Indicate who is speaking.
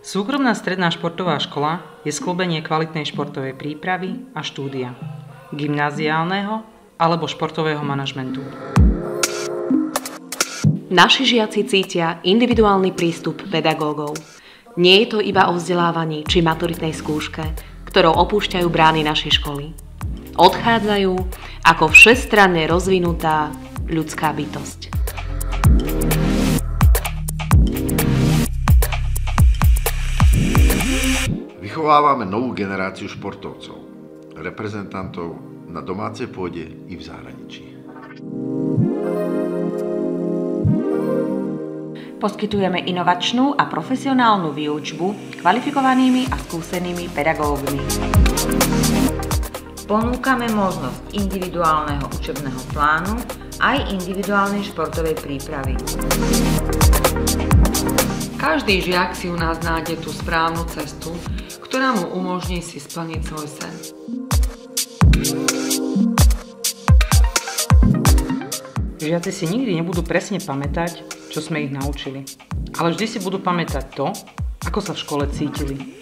Speaker 1: Súkromná stredná športová škola je skĺbenie kvalitnej športovej prípravy a štúdia, gymnáziálneho alebo športového manažmentu.
Speaker 2: Naši žiaci cítia individuálny prístup pedagógov. Nie je to iba o vzdelávaní či maturitnej skúške, ktorou opúšťajú brány našej školy. Odchádzajú ako všestranne rozvinutá ľudská bytosť.
Speaker 3: Vychovávame novú generáciu športovcov, reprezentantov na domácej pôde i v zahraničí.
Speaker 4: Poskytujeme inovačnú a profesionálnu výučbu kvalifikovanými a skúsenými pedagógmi. Ponúkame možnosť individuálneho učebného plánu aj individuálnej športovej prípravy.
Speaker 5: Každý žiak si u nás nájde tú správnu cestu, ktorá mu umožní si splniť svoj sen.
Speaker 1: Žiaci si nikdy nebudú presne pamätať, čo sme ich naučili, ale vždy si budú pamätať to, ako sa v škole cítili.